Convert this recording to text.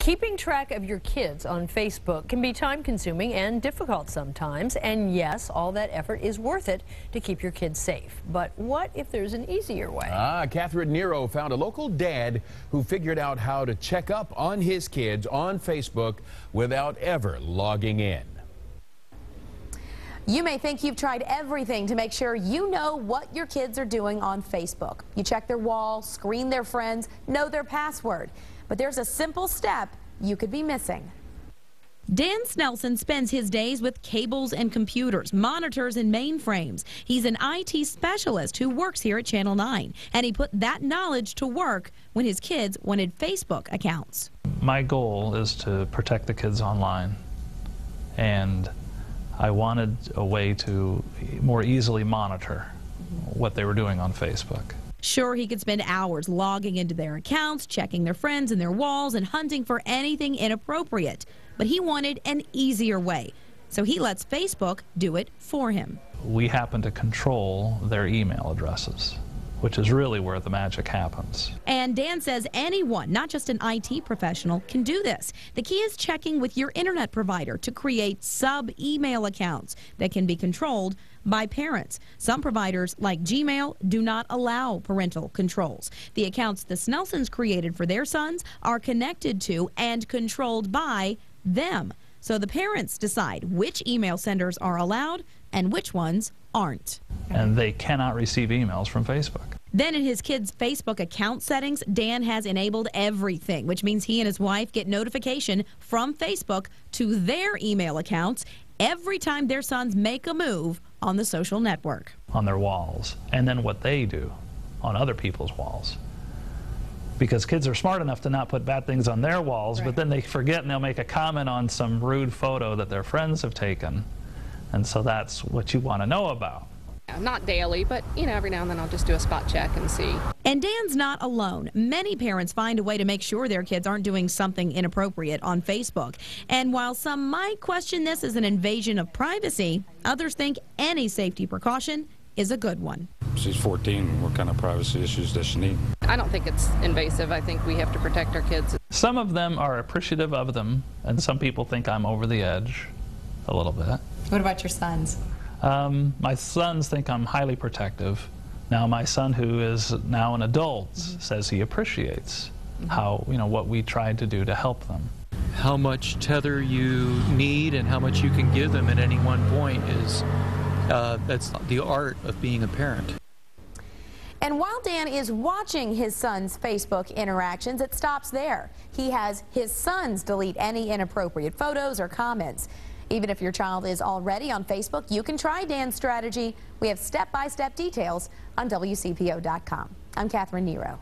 Keeping track of your kids on Facebook can be time-consuming and difficult sometimes, and yes, all that effort is worth it to keep your kids safe. But what if there's an easier way? Catherine Nero found a local dad who figured out how to check up on his kids on Facebook without ever logging in. You may think you've tried everything to make sure you know what your kids are doing on Facebook. You check their wall, screen their friends, know their password. But there's a simple step you could be missing. Dan Snelson spends his days with cables and computers, monitors and mainframes. He's an IT specialist who works here at Channel 9, and he put that knowledge to work when his kids wanted Facebook accounts. My goal is to protect the kids online, and I wanted a way to more easily monitor what they were doing on Facebook. Sure, he could spend hours logging into their accounts, checking their friends and their walls, and hunting for anything inappropriate. But he wanted an easier way, so he lets Facebook do it for him. We happen to control their email addresses, which is really where the magic happens. And Dan says anyone, not just an IT professional, can do this. The key is checking with your internet provider to create sub-email accounts that can be controlled by parents. Some providers, like Gmail, do not allow parental controls. The accounts the Snelsons created for their sons are connected to and controlled by them. So the parents decide which email senders are allowed and which ones aren't. And they cannot receive emails from Facebook. Then in his kids' Facebook account settings, Dan has enabled everything, which means he and his wife get notification from Facebook to their email accounts every time their sons make a move on the social network. On their walls, and then what they do on other people's walls. Because kids are smart enough to not put bad things on their walls, right, but then they forget and they'll make a comment on some rude photo that their friends have taken. And so that's what you want to know about. Not daily, but every now and then I'll just do a spot check and see. And Dan's not alone. Many parents find a way to make sure their kids aren't doing something inappropriate on Facebook. And while some might question this as an invasion of privacy, others think any safety precaution is a good one. She's 14. What kind of privacy issues does she need? I don't think it's invasive. I think we have to protect our kids. Some of them are appreciative of them, and some people think I'm over the edge a little bit. What about your sons? My sons think I'm highly protective. Now my son, who is now an adult, says he appreciates how, what we tried to do to help them. How much tether you need and how much you can give them at any one point is, that's the art of being a parent. And while Dan is watching his son's Facebook interactions, it stops there. He has his sons delete any inappropriate photos or comments. Even if your child is already on Facebook, you can try Dan's strategy. We have step-by-step details on WCPO.com. I'm Catherine Nero.